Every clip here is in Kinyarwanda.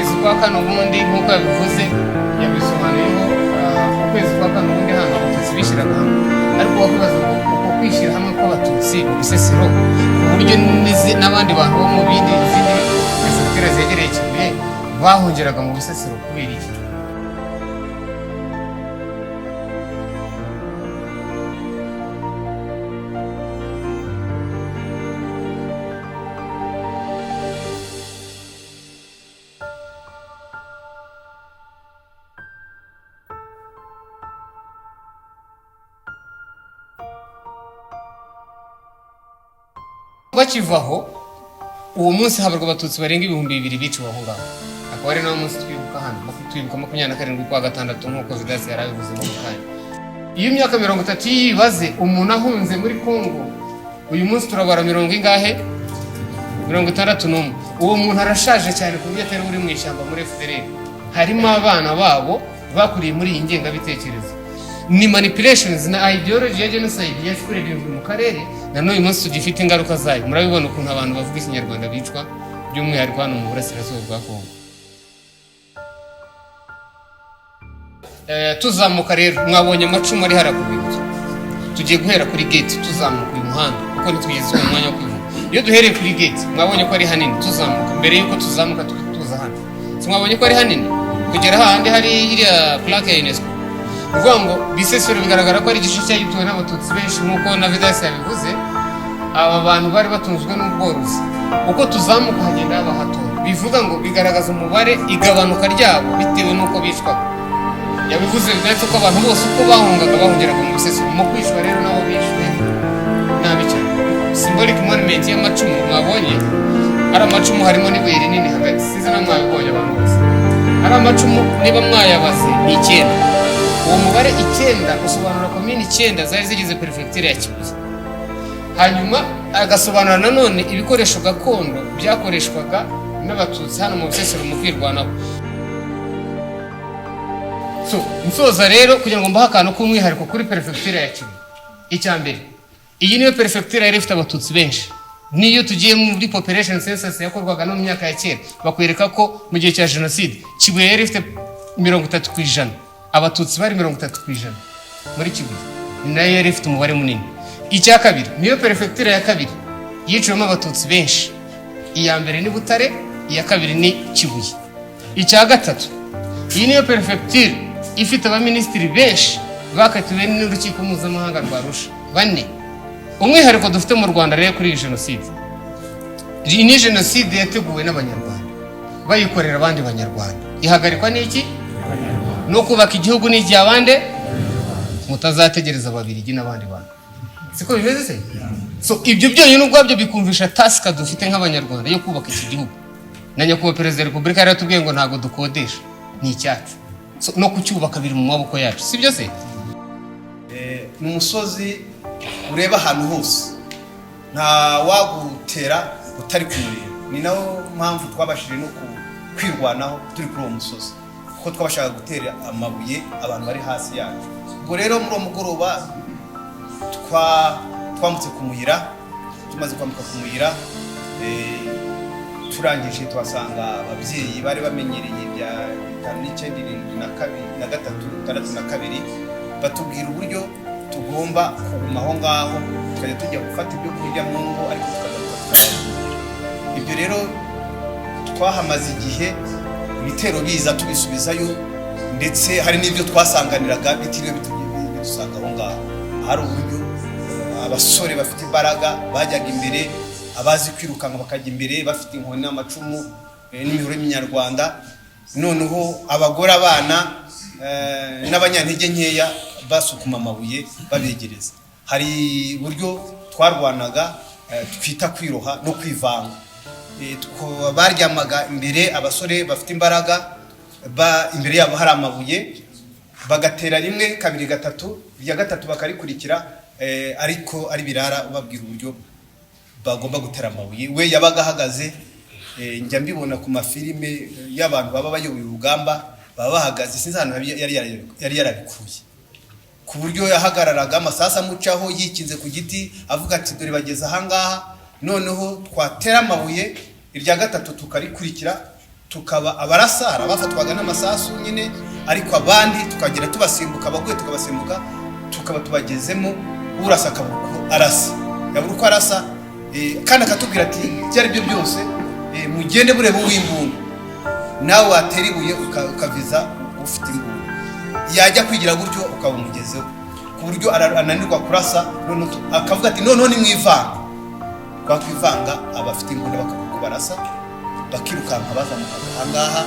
ukwezi kwa kane ubundi nk'uko yabivuze yabisobanuyeho ukwezi kwa kane ubundi hano abatutsi bishyiraga hamwe ariko wakubaza ngo uko kwishyira hamwe kw'abatutsi mu Bisesero ku buryo n'abandi bantu bo mu bindi perefegitura zegereye Kibuye bahongeraga mu Bisesero kubera iki? Bakivaho uwo munsi habarwa abatutsi barenga 2,000 biciwe aho ngaho. Akaba ari nawo munsi twibuka hano, twibuka 27 kwa gatandatu nk'uko Vidasi yarabivuze mu kanya. Iyo imyaka 30 yibaze umuntu ahunze muri Kongo, uyu munsi turabara 61. Uwo muntu arashaje cyane ku buryo atari uri mu ishyamba muri FDR. Harimo abana babo bakuriye muri iyi ngengabitekerezo. Ni manipulations na ideology ya genocide yaspreading mu karere na n'uyu munsi tugifite ingaruka zayo. Murabibona ukuntu abantu bavuga ikinyarwanda bicwa by'umwihariko hano mu burasirazuba bwa Kongo. Tuzamuka rero mwabonye amacumu ari harakubitse. Tugiye guhera kuri gate tuzamuka uyu muhanda kuko nitwigeze mu mwanya wo kwivuga. Iyo duhereye kuri gate mwabonye ko ari hanini tuzamuka mbere yuko tuzamuka tuza hano. Mwabonye ko ari hanini kugera handi hari iriya plaque ya UNESCO. Uvuga ngo Bisesero bigaragara ko ari igice cyayituwe n'abatutsi benshi nk'uko na Vidasi yabivuze. Aba bantu bari batunzwe n'ubworozi. Uko tuzamuka hagenda abahatora. Bivuga ngo bigaragaza umubare igabanuka ryabo bitewe n'uko bicwaga. Yabivuze ndetse ko abantu bose uko bahungaga bahungeraga mu Bisesero. Mu kwicwa rero nabo bishwe nabi cyane. Symbolic monument y'amacumu mwabonye ari amacumu harimo n'ibuye rinini hagati. Size namwabibonye abantu bose. Ari amacumu niba mwayabaze ni 9. Uwo mubare 9 usobanura komini 9 zari zigize perefegitura ya Kibuye. Hanyuma agasobanura nanone ibikoresho gakondo byakoreshwaga n'abatutsi hano mu Bisesero mu kwirwanaho. Nsoza rero kugira ngo mbaha akantu k'umwihariko kuri perefegitura ya Kibuye. Icyambere, iyi niyo perefegitura yari ifite abatutsi benshi. Niyo tugiye muri population census yakorwaga no mu myaka ya kera bakwereka ko mu gihe cya genocide Kibuye yari ifite 30%. Abatutsi bari 30% muri Kibuye. Nayo yari ifite umubare munini. Icya kabiri, niyo perefegitura ya kabiri yiciyemo abatutsi benshi. Iya mbere ni Butare, iya kabiri ni Kibuye. Icya gatatu, iyi niyo perefegitura ifite abaminisitiri benshi bakatiwe n'urukiko mpuzamahanga rwa Arusha 4. Umwihariko dufite mu Rwanda rero kuri genocide. Iyi ni genocide yateguwe n'abanyarwanda bayikorera abandi banyarwanda. Ihagarikwa n'iki? No kubaka igihugu n'ijya abande mutazategereza Ababiligi n'abandi bantu. Siko bimeze se? So ibyo byonyine ubwabyo bikumvisha task dufite nk'abanyarwanda yo kubaka iki gihugu. Na nyakubahwa Perezida wa Repubulika yaratubwiye ngo ntago dukodesha, ni icyacu. So no kucyubaka biri mu maboko yacu. Sibyo se? Mu musozi ureba ahantu hose nta wagutera utari kumureba. Ni nawo mpamvu twabashije no kwirwanaho turi kuri uwo musozi. Ko twabashaka gutera amabuye abantu bari hasi yacu. Ubwo rero muri uwo mugoroba twambutse kumuyira, tumaze kwambuka kumuyira turangije twasanga ababyeyi bari bamenyereye bya 5,9,7,3,2 batubwira uburyo tugomba kuguma aho ngaho tukajya tujya gufata ibyo kurya mu ngo ariko tukagaruka. Ibyo rero twahamaze igihe ibitero biza tubisubizayo ndetse hari n'ibyo twasanganiraga bitiriwe bitusanga aho ngaho. Hari uburyo abasore bafite imbaraga bajyaga imbere, abazi kwirukanka bakajya imbere bafite inkoni n'amacumu n'imihoro y'Inyarwanda. Noneho abagore, abana n'abanyantege nkeya basukuma amabuye babegereza. Hari uburyo twarwanaga twita kwiroha no kwivanga. Baryamaga imbere abasore bafite imbaraga imbere yabo hari amabuye bagatera rimwe kabiri gatatu, irya gatatu bakarikurikira ariko ari birara ubabwira uburyo bagomba gutera amabuye. We yabaga ahagaze, njya mbibona ku mafilime y'abantu baba bayoboye urugamba baba bahagaze, sinzi ahantu yari yarabikuye ku buryo yahagararaga amasasa amucaho yikinze ku giti avuga ati dore bageze ahangaha, noneho twatera amabuye irya gatatu tukarikurikira tukaba abarasara bafatwaga n'amasasu nyine, ariko abandi tukagira tubasimbuka, abaguye tukabasimbuka, tukaba tubagezemo, urasa akabuko arasa, yabura uko arasa, kandi akatubwira ati byari byo byose mugende bureba uw'imbunda, nawe watera ibuye ukaviza ufite imbunda, yajya kwigira gutyo ukaba umugezeho, ku buryo ananirwa kurasa, none akavuga ati noneho ni mwivanga, kwakwivanga abafite imbunda bakavuga barasa, bakirukanka bazamuka ahangaha,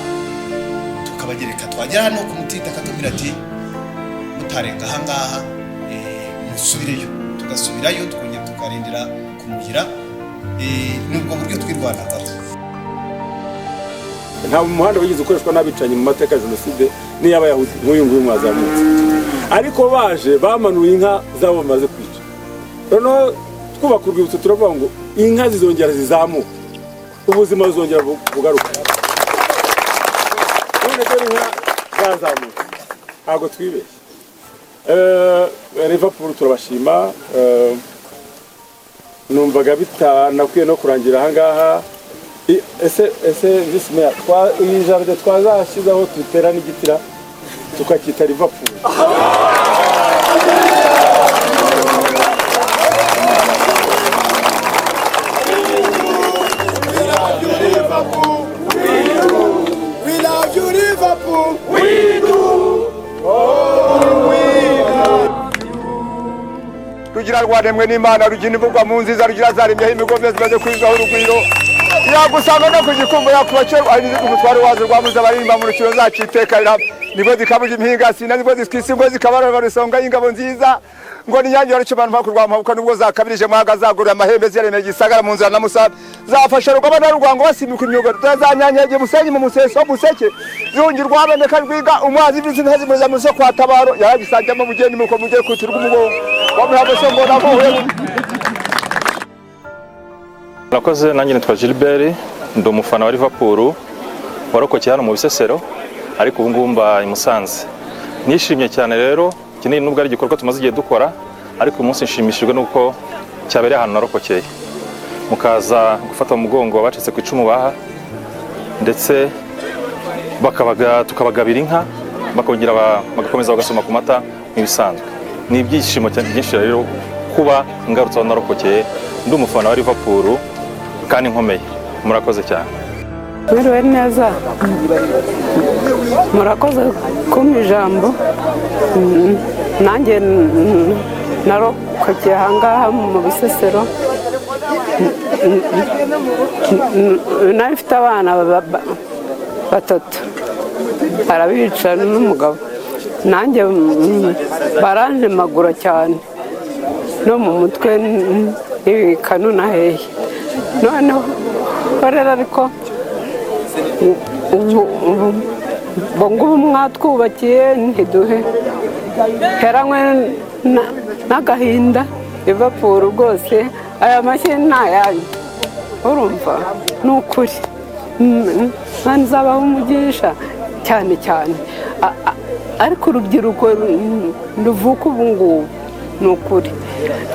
tukabagereka, twagera hano ku mutita akatubwira ati mutarenga ahangaha musubireyo, tugasubirayo tukongera tukarindira kumugira, nubwo buryo twirwanaga. Nta muhanda wigeze ukoreshwa n'abicanyi mu mateka ya Jenoside n'iy'abayahudi nk'uyu nguyu mwazamutse, ariko baje bamanuye inka zabo bamaze kwica. Noneho twubaka urwibutso turavuga ngo inka zizongera zizamuka, ubuzima buzongera bugaruka. None dore inka zazamuka, ntabwo twibeshye. Liverpool turabashima, numvaga bitanakwiye no kurangira ahangaha. Ese vismeya iyi jaride twazashyizeho tutera n'igitira tukacyita Liverpool. We love you, Liverpool. We do. Oh, we love you. Rugira rwaremwe n'Imana, rugina ivugwa mu nziza, rugira zaremyeho imigombe zimaze kwizaho urugwiro. Yagusanga no kugikumba yakubace ari umutwaro wazo rwamuza barimba mu rukiro zacitekana, nibwo zikabuja impinga sina, nibwo ziskisingo zikabara barusonga y'ingabo nziza, ngo ni yanjye arico bantu bakurwa mabuka nubwo zakabirije mwaga zagura amahembe ziremeye gisagara mu nzira na musabe zafasha rugaba na rugwango basimika imyuga tuzanyanyege musenyi mu museso museke zungirwa aboneka rwiga umwazi bizinze zimuza mu soko kwatabaro yaragisajyamo bugeni muko mugiye kutirwa umugongo bamuhabe so mbona ko we. Nakoze nanjye nitwa Gilbert, ndi umufana wa Liverpool warokokeye hano mu Bisesero, ariko ubu ngubu mba i Musanze. Nishimye cyane rero, kinini nubwo ari igikorwa tumaze igihe dukora, ariko umunsi nshimishijwe nuko cyabereye ahantu narokokeye, mukaza gufata mu mugongo abacitse ku icumu baha, ndetse tukabagabira inka, bakongera bagakomeza bagasoma ku mata nk'ibisanzwe. Ni ibyishimo byinshi rero kuba ngarutse aho narokokeye, ndi umufana wa Liverpool kandi nkomeye. Murakoze cyane. Mwiriwe neza, murakoze kumpa ijambo. Nanjye narokokeye ahangaha mu Bisesero, nari mfite abana batatu, arabica n'umugabo, nanjye barantemagura cyane no mu mutwe n'ibikanu na hehe. Noneho rero ariko ubu ngubu mwatwubakiye ntiduhe heranywe n'agahinda. Liverpool rwose aya mashyi ntayanyu, urumva ni ukuri, nzabaho umugisha cyane cyane, ariko urubyiruko ruvuka ubu ngubu ni ukuri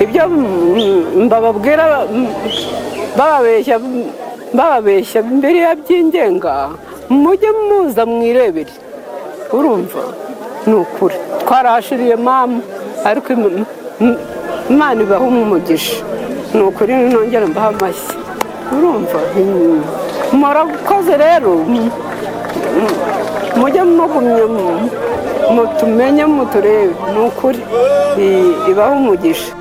ibyo mbababwira bababeshya mbere ya by'ingenga, mujye muza mwirebere, urumva ni ukuri. Twarashiriye mama, ariko Imana ibaha umugisha, ni ukuri nongera mbaha amashyi, urumva. Murakoze rero, mujye mugumye mutumenye muturebe, ni ukuri ibaha umugisha.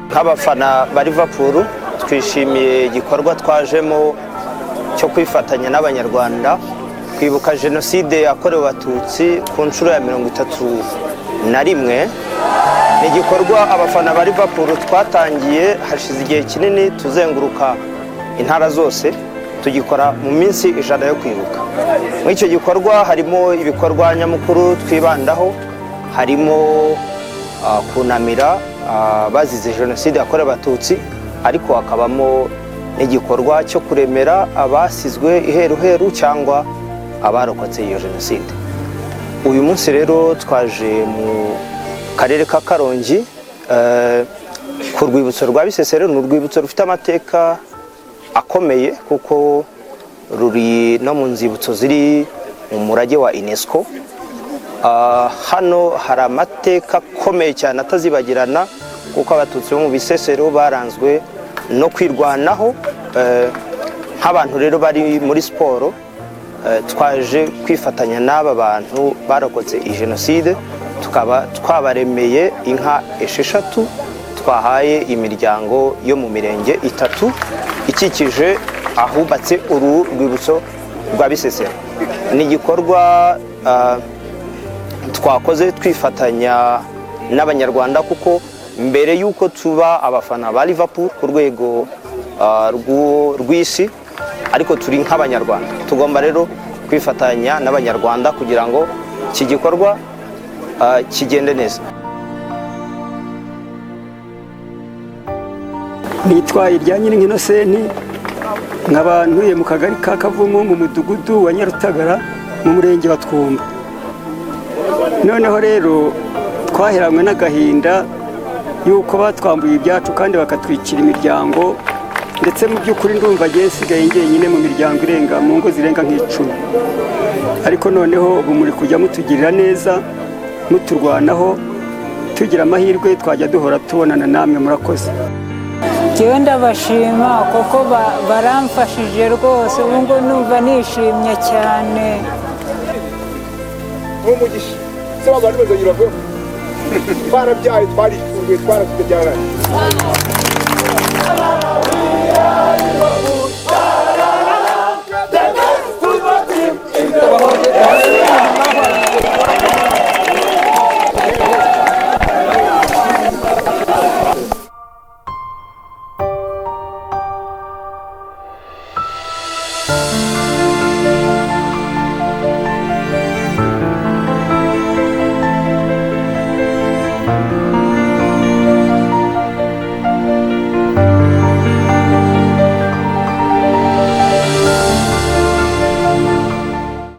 Nk'abafana ba Liverpool twishimiye igikorwa twajemo cyo kwifatanya n'Abanyarwanda kwibuka Jenoside yakorewe Abatutsi ku nshuro ya 31. Ni igikorwa abafana ba Liverpool twatangiye hashize igihe kinini, tuzenguruka intara zose, tugikora mu minsi 100 yo kwibuka. Muri icyo gikorwa harimo ibikorwa nyamukuru twibandaho, harimo kunamira bazize Jenoside yakorewe Abatutsi, ariko hakabamo n'igikorwa cyo kuremera abasizwe iheruheru cyangwa abarokotse iyo Jenoside. Uyu munsi rero twaje mu karere ka Karongi ku rwibutso rwa Bisesero. Ni urwibutso rufite amateka akomeye kuko ruri no mu nzibutso ziri mu murage wa UNESCO. Hano hari amateka akomeye cyane atazibagirana kuko abatutsi bo mu Bisesero baranzwe no kwirwanaho. Nk'abantu rero bari muri siporo twaje kwifatanya n'aba bantu barokotse iyi jenoside, tukaba twabaremeye inka 6 twahaye imiryango yo mu mirenge 3 ikikije ahubatse uru rwibutso rwa Bisesero. Ni igikorwa twakoze twifatanya n'abanyarwanda kuko mbere y'uko tuba abafana ba Liverpool ku rwego rw'isi, ariko turi nk'abanyarwanda tugomba rero kwifatanya n'abanyarwanda kugira ngo iki gikorwa kigende neza. Nitwa Iryanyi Innocent, nkaba ntuye mu kagari ka Kavumu mu mudugudu wa Nyarutagara mu murenge wa Twumba. Noneho rero twaheranwe n'agahinda yuko batwambuye ibyacu kandi bakatwicira imiryango, ndetse mu by'ukuri ndumva nsigaye njyenyine mu miryango irenga mu ngo zirenga nk'10. Ariko noneho ubu muri kujya mutugirira neza muturwanaho, tugira amahirwe twajya duhora tubonana namwe, murakoze. Njyewe ndabashima kuko baramfashije rwose, ubu ngo numva nishimye cyane. Umugisha se abantu bazagira ngo barabyaye twari twarafite byaranye.